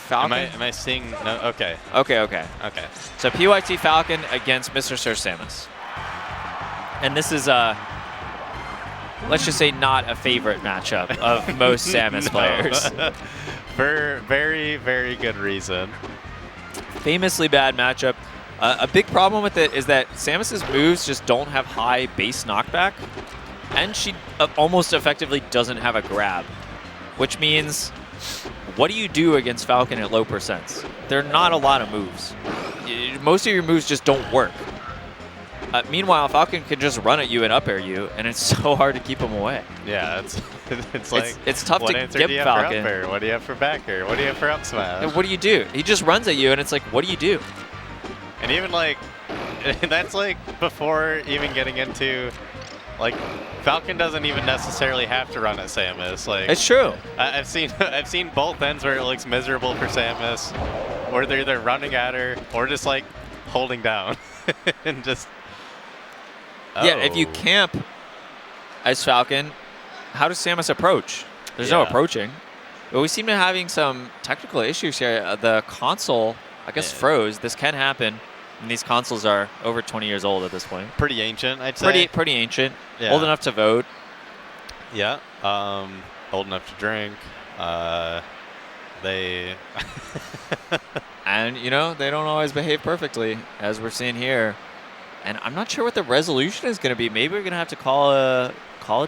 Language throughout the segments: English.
Falcon. Am I seeing? No. Okay. Okay. Okay. So PYT Falcon against mrsir Samus. And this is, let's just say, not a favorite matchup of most Samus players. For very, very good reason. Famously bad matchup. A big problem with it is that Samus's moves just don't have high base knockback, and she almost effectively doesn't have a grab, which means, what do you do against Falcon at low percents? There are not a lot of moves. Most of your moves just don't work. Meanwhile, Falcon can just run at you and up air you, and it's so hard to keep him away. Yeah, it's like, it's tough to get Falcon. For up air? What do you have for back air? What do you have for up smash? And what do you do? He just runs at you, and it's like, what do you do? And even like, that's like before even getting into, like, Falcon doesn't even necessarily have to run at Samus. Like, it's true. I've seen both ends where it looks miserable for Samus, where they're either running at her or just like holding down and just. Yeah, if you camp as Falcon, how does Samus approach? There's no approaching. But we seem to be having some technical issues here. The console, I guess, froze. This can happen. And these consoles are over 20 years old at this point. Pretty ancient, I'd say. Pretty ancient. Yeah. Old enough to vote. Yeah. Old enough to drink. They. And, you know, they don't always behave perfectly, as we're seeing here. And I'm not sure what the resolution is going to be. Maybe we're going to have to call a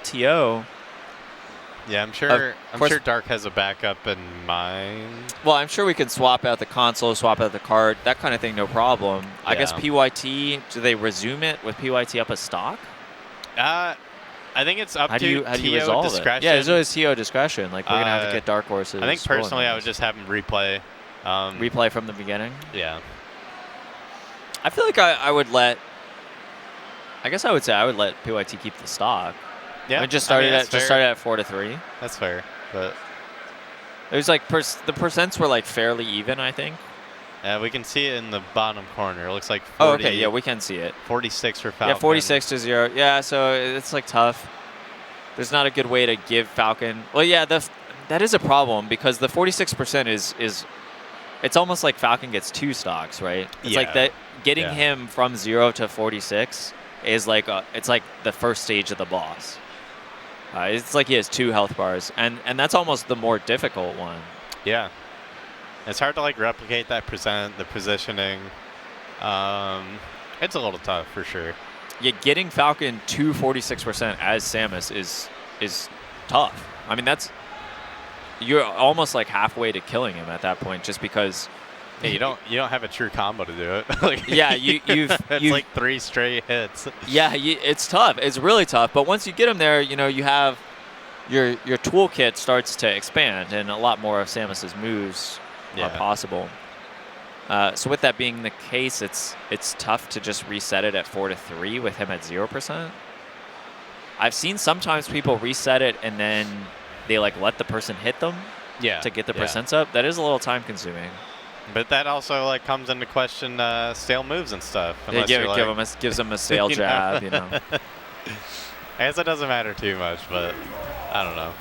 TO. Yeah, I'm sure Dark has a backup in mind. Well, I'm sure we can swap out the console, swap out the card, that kind of thing, no problem. Yeah. I guess PYT, do they resume it with PYT up as stock? I think it's up to TO discretion. Yeah, it's always TO discretion. Like, we're going to have to get Dark Horses. I think personally I would just have them replay. Replay from the beginning? Yeah. I feel like I would let... I guess I would say I would let PYT keep the stock. Yeah, I mean, just started at 4-3. That's fair, but it was like the percents were like fairly even, I think. Yeah, we can see it in the bottom corner. It looks like 40. Oh, okay, yeah, we can see it. 46 for Falcon. Yeah, 46-0. Yeah, so it's like tough. There's not a good way to give Falcon. Well, yeah, that is a problem because the 46% is it's almost like Falcon gets 2 stocks, right? It's like that getting him from 0 to 46 is like it's like the first stage of the boss. It's like he has 2 health bars, and that's almost the more difficult one. Yeah, it's hard to like replicate that the positioning. It's a little tough for sure. Yeah, getting Falcon to 46% as Samus is tough. I mean, you're almost like halfway to killing him at that point, just because. Yeah, you don't have a true combo to do it. Like, yeah, you've like 3 straight hits. Yeah, it's tough. It's really tough. But once you get him there, you know, you have your toolkit starts to expand, and a lot more of Samus's moves are possible. So with that being the case, it's tough to just reset it at 4-3 with him at 0%. I've seen sometimes people reset it and then they like let the person hit them to get the percents up. That is a little time consuming. But that also like comes into question stale moves and stuff. Yeah, gives them a stale jab, you know. I guess it doesn't matter too much, but I don't know.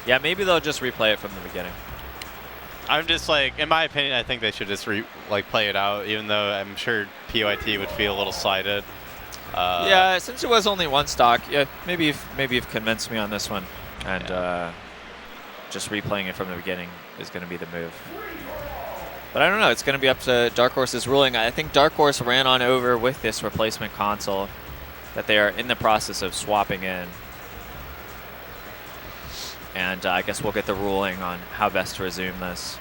Yeah, maybe they'll just replay it from the beginning. I'm just like, in my opinion, I think they should just play it out, even though I'm sure PYT would feel a little slighted. Yeah, since it was only 1 stock, yeah, maybe you've convinced me on this one, and just replaying it from the beginning is going to be the move. But I don't know. It's going to be up to Dark Horse's ruling. I think Dark Horse ran on over with this replacement console that they are in the process of swapping in. And I guess we'll get the ruling on how best to resume this.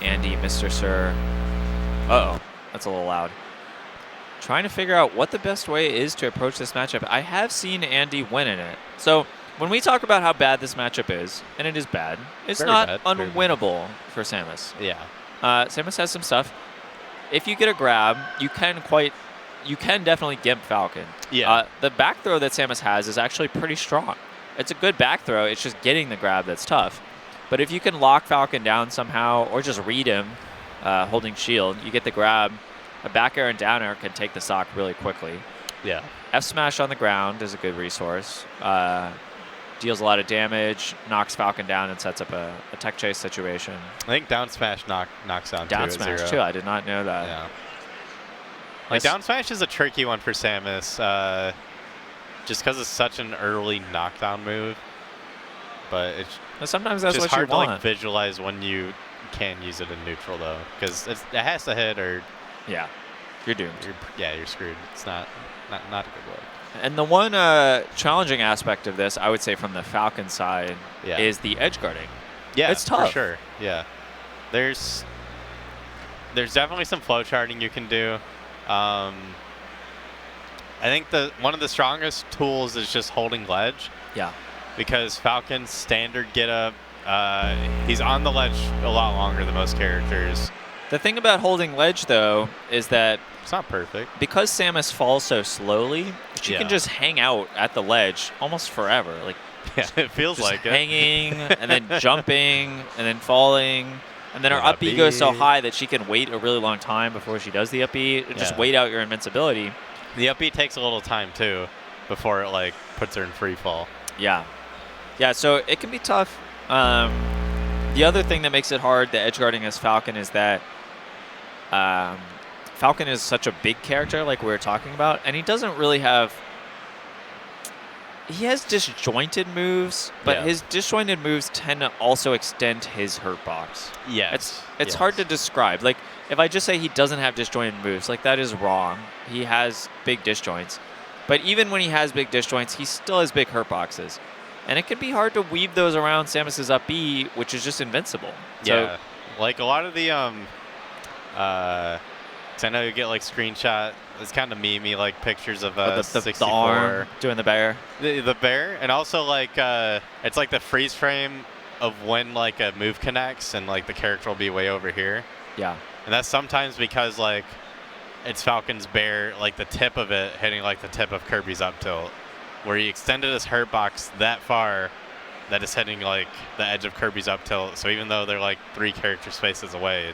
Andy, mrsir. Uh-oh. That's a little loud. Trying to figure out what the best way is to approach this matchup. I have seen Andy win in it. So when we talk about how bad this matchup is, and it is bad, it's very not unwinnable for Samus. Yeah. Samus has some stuff. If you get a grab, you can definitely gimp Falcon. Yeah. The back throw that Samus has is actually pretty strong. It's a good back throw. It's just getting the grab that's tough. But if you can lock Falcon down somehow or just read him holding shield, you get the grab. A back air and down air can take the stock really quickly. Yeah. F smash on the ground is a good resource. deals a lot of damage, knocks Falcon down, and sets up a tech chase situation. I think down smash knocks down down smash too. I did not know that. Yeah. Like down smash is a tricky one for Samus, just because it's such an early knockdown move. But it's sometimes that's just what hard you want. to like visualize when you can use it in neutral though, because it has to hit or yeah, you're doomed. You're screwed. It's not a good look. And the one challenging aspect of this, I would say, from the Falcon side, is the edge guarding. Yeah, it's tough. For sure. Yeah, there's definitely some flow charting you can do. I think one of the strongest tools is just holding ledge. Yeah. Because Falcon's standard get up, he's on the ledge a lot longer than most characters. The thing about holding ledge, though, is that it's not perfect. Because Samus falls so slowly, she can just hang out at the ledge almost forever. Like, yeah, it feels like hanging and then jumping and then falling. And then her up B goes so high that she can wait a really long time before she does the up B. Just wait out your invincibility. The up B takes a little time, too, before it, like, puts her in free fall. Yeah. Yeah, so it can be tough. The other thing that makes it hard, the edge guarding as Falcon, is that Falcon is such a big character, like we were talking about, and he doesn't really have... He has disjointed moves, but his disjointed moves tend to also extend his hurt box. Yes. It's hard to describe. Like, if I just say he doesn't have disjointed moves, like, that is wrong. He has big disjoints. But even when he has big disjoints, he still has big hurt boxes. And it can be hard to weave those around Samus's up B, which is just invincible. Yeah. Like, a lot of the... 'cause I know you get, like, screenshot... It's kind of meme-y, like, pictures of the 64. arm doing the bear. The bear, and also, like, it's like the freeze frame of when, like, a move connects, and, like, the character will be way over here. Yeah. And that's sometimes because, like, it's Falcon's bear, like, the tip of it hitting, like, the tip of Kirby's up tilt, where he extended his hurt box that far that it's hitting, like, the edge of Kirby's up tilt. So even though they're, like, 3 character spaces away,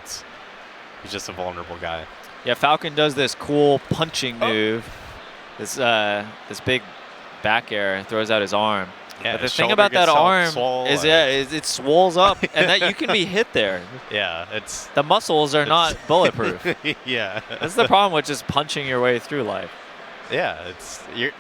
he's just a vulnerable guy. Yeah, Falcon does this cool punching move, this big back air, and throws out his arm. Yeah, but the thing about that arm is it swolls up, and that you can be hit there. Yeah, the muscles are not bulletproof. Yeah, that's the problem with just punching your way through life. Yeah, you're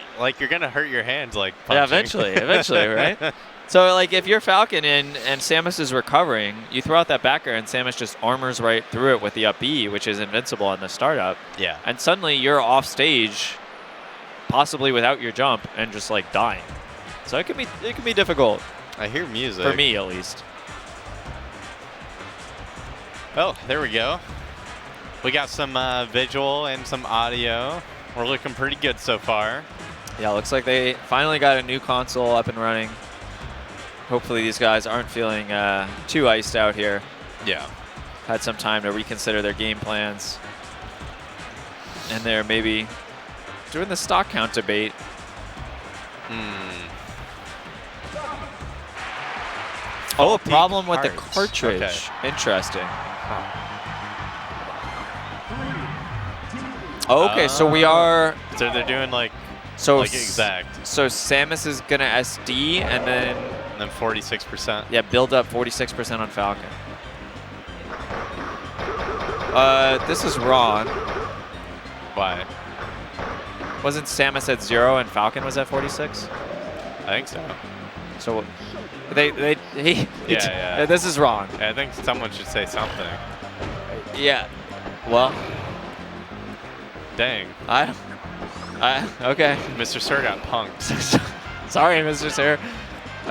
gonna hurt your hands like punching. Yeah, eventually, right? So, like, if you're Falcon and Samus is recovering, you throw out that back air and Samus just armors right through it with the up B, which is invincible on the startup. Yeah. And suddenly you're off stage, possibly without your jump, and just, like, dying. So it can be difficult. I hear music. For me, at least. Oh, there we go. We got some visual and some audio. We're looking pretty good so far. Yeah, looks like they finally got a new console up and running. Hopefully these guys aren't feeling too iced out here. Yeah. Had some time to reconsider their game plans. And they're maybe doing the stock count debate. Oh, a problem with the cartridge. Okay. Interesting. Okay, so we are... So they're doing like exact. So Samus is going to SD and then... 46%. Yeah, build up 46% on Falcon. This is wrong. Why? Wasn't Samus at 0 and Falcon was at 46? I think so. So yeah. This is wrong. Yeah, I think someone should say something. Yeah. Well. Dang. Okay. Mr. Sir got punked. Sorry, Mr. Sir.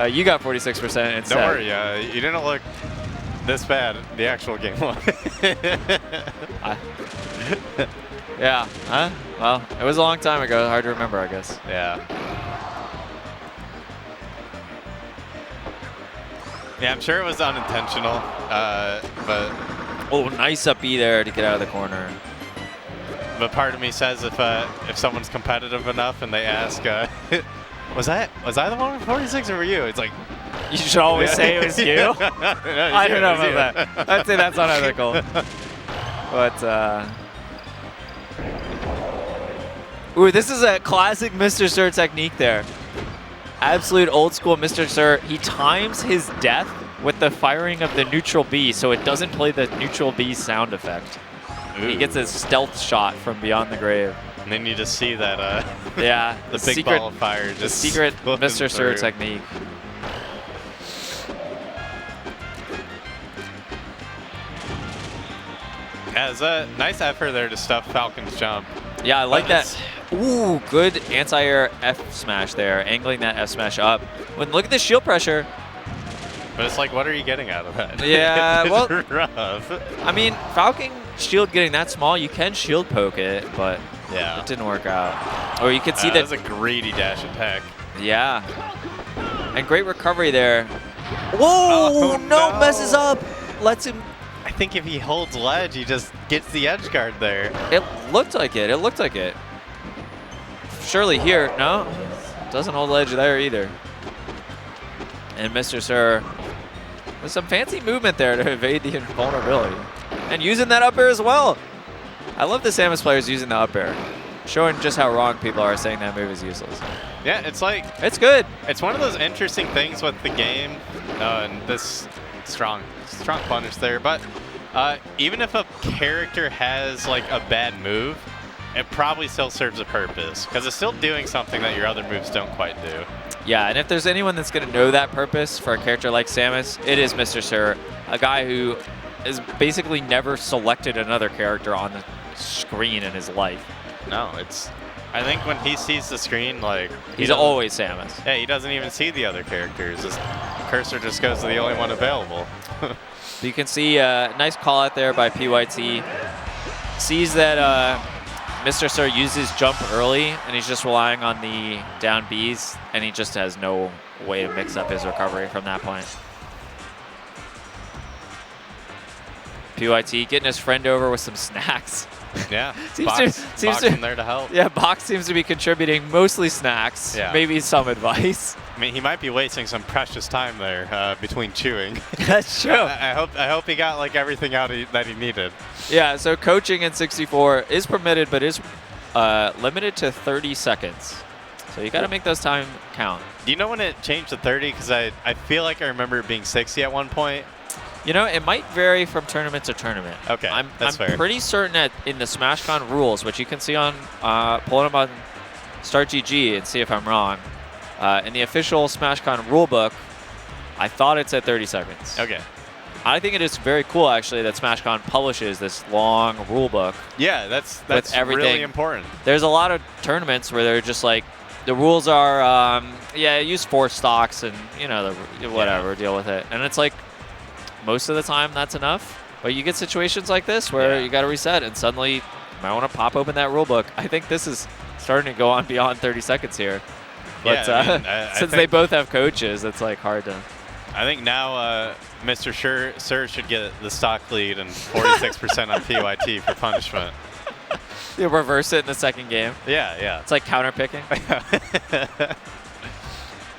You got 46% instead. Don't worry, you didn't look this bad the actual game was. Yeah. Huh? Well, it was a long time ago. Hard to remember, I guess. Yeah. Yeah, I'm sure it was unintentional, but... Oh, nice up B there to get out of the corner. But part of me says if someone's competitive enough and they ask, was I the one with 46 or were you? It's like... You should always say it was you? No, I don't know about that. I'd say that's unethical. But, Ooh, this is a classic Mr. Sir technique there. Absolute old school mrsir. He times his death with the firing of the neutral B, so it doesn't play the neutral B sound effect. Ooh. He gets a stealth shot from beyond the grave. And then you just see that, yeah, the big secret, ball of fire just the secret mrsir technique. Yeah, it's a nice effort there to stuff Falcon's jump. Yeah, I like that. Ooh, good anti-air F smash there, angling that F smash up. Look at the shield pressure. But it's like, what are you getting out of that? Yeah, it's well, rough. I mean, Falcon shield getting that small, you can shield poke it, but yeah, it didn't work out. Or you can see that. That was a greedy dash attack. Yeah, and great recovery there. Whoa! No, messes up. Lets him. I think if he holds ledge, he just gets the edge guard there. It looked like it. It looked like it. Surely here, no, doesn't hold ledge there either. And mrsir with some fancy movement there to evade the invulnerability. And using that up air as well. I love the Samus players using the up air, showing just how wrong people are saying that move is useless. Yeah, it's like... It's good. It's one of those interesting things with the game, and this strong punish there, but even if a character has like a bad move, it probably still serves a purpose, because it's still doing something that your other moves don't quite do. Yeah, and if there's anyone that's going to know that purpose for a character like Samus, it is mrsir, a guy who has basically never selected another character on the screen in his life. No, it's... I think when he sees the screen, like... He's always Samus. Yeah, he doesn't even see the other characters. His cursor just goes to the only one available. You can see a nice call out there by PYT. Sees that mrsir uses jump early, and he's just relying on the down Bs, and he just has no way to mix up his recovery from that point. PYT getting his friend over with some snacks. Yeah, seems there to help. Yeah, Box seems to be contributing mostly snacks, maybe some advice. I mean, he might be wasting some precious time there between chewing. That's true. I hope he got like everything out that he needed. Yeah, so coaching in 64 is permitted, but is limited to 30 seconds. So you got to make those time count. Do you know when it changed to 30? Because I feel like I remember it being 60 at one point. You know, it might vary from tournament to tournament. Okay, I'm fair. Pretty certain that in the SmashCon rules, which you can see on, pulling up on StartGG and see if I'm wrong, in the official SmashCon rulebook, I thought it's at 30 seconds. Okay. I think it is very cool, actually, that SmashCon publishes this long rulebook. Yeah, that's really important. There's a lot of tournaments where they're just like, the rules are, use 4 stocks and, you know, whatever, deal with it. And it's like, most of the time that's enough, but you get situations like this where you got to reset, and suddenly you might want to pop open that rulebook. I think this is starting to go on beyond 30 seconds here. But since they both have coaches, it's like hard to... I think now mrsir should get the stock lead and 46% on PYT for punishment. You reverse it in the second game. Yeah. It's like counter picking.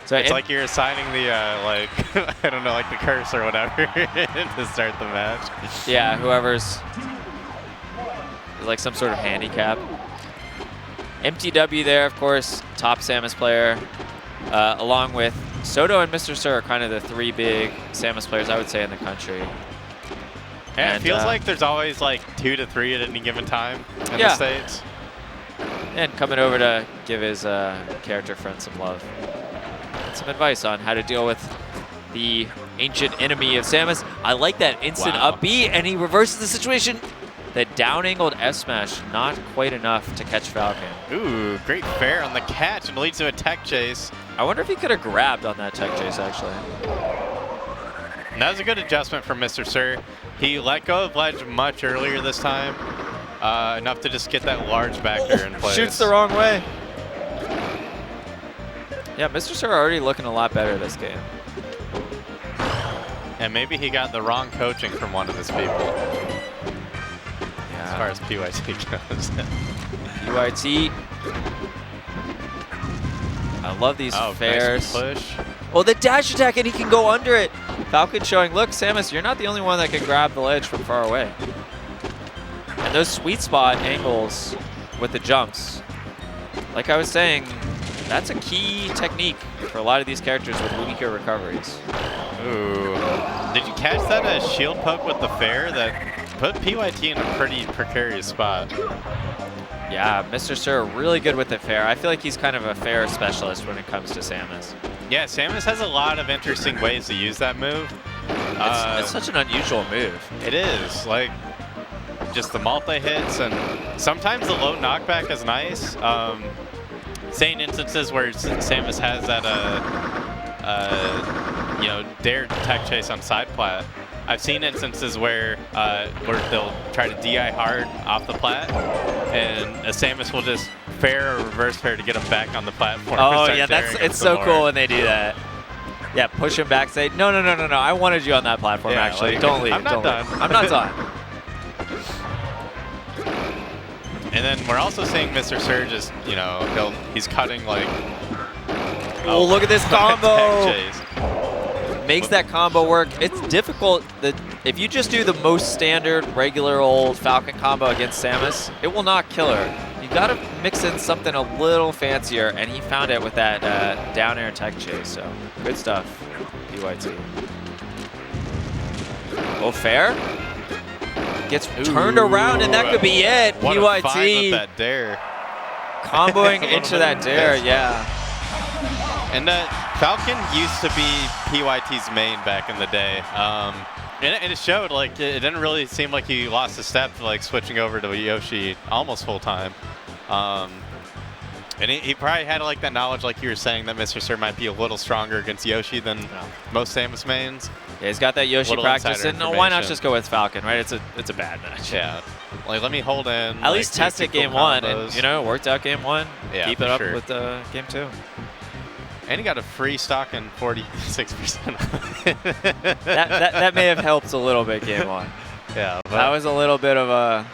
So it's like you're assigning the, I don't know, like the curse or whatever to start the match. Yeah, whoever's like some sort of handicap. MTW there, of course, top Samus player, along with Soto and mrsir are kind of the 3 big Samus players, I would say, in the country. Yeah, it feels like there's always like 2 to 3 at any given time in the States. And coming over to give his character friend some love. Some advice on how to deal with the ancient enemy of Samus. I like that instant up B, and he reverses the situation. That down angled F smash, not quite enough to catch Falcon. Ooh, great fair on the catch, and leads to a tech chase. I wonder if he could have grabbed on that tech chase, actually. And that was a good adjustment from mrsir. He let go of ledge much earlier this time, enough to just get that large back there in place. Shoots the wrong way. Yeah, mrsir already looking a lot better this game. And maybe he got the wrong coaching from one of his people. As far as PYT goes. PYT. I love these fairs. Nice push. Oh, the dash attack, and he can go under it. Falcon showing, look, Samus, you're not the only one that can grab the ledge from far away. And those sweet spot angles with the jumps, like I was saying, that's a key technique for a lot of these characters with weaker recoveries. Ooh. Did you catch that shield poke with the fair that put PYT in a pretty precarious spot? Yeah, mrsir really good with the fair. I feel like he's kind of a fair specialist when it comes to Samus. Yeah, Samus has a lot of interesting ways to use that move. It's such an unusual move. It is. Like, just the multi-hits, and sometimes the low knockback is nice. Same instances where Samus has that, you know, dare tech chase on side plat. I've seen instances where they'll try to DI hard off the plat, and a Samus will just fair or reverse fair to get him back on the platform. Oh yeah, it's so cool when they do that. Yeah, push him back, say, no, I wanted you on that platform, yeah, actually. Like, don't leave. I'm not done. I'm not done. And then we're also seeing mrsir just, you know, he's cutting like... Oh, look at this combo! Tech chase. Makes that combo work. It's difficult. If you just do the most standard, regular old Falcon combo against Samus, it will not kill her. You gotta mix in something a little fancier, and he found it with that down air tech chase. So good stuff, PYT. Oh, fair. Gets turned around, and that could be it. What PYT a find with that dare. Comboing into that dare, yeah. And Falcon used to be PYT's main back in the day. And it showed, like, it didn't really seem like he lost a step to, like, switching over to Yoshi almost full time. And he probably had, like, that knowledge, like you were saying, that mrsir might be a little stronger against Yoshi than most Samus mains. Yeah, he's got that Yoshi practice, and why not just go with Falcon, right? It's a bad match. Yeah. Like, let me hold in. At least test it game one, and, you know, it worked out game one. Yeah, keep it up with game two. And he got a free stock in 46%. that may have helped a little bit game one. Yeah. That was a little bit of a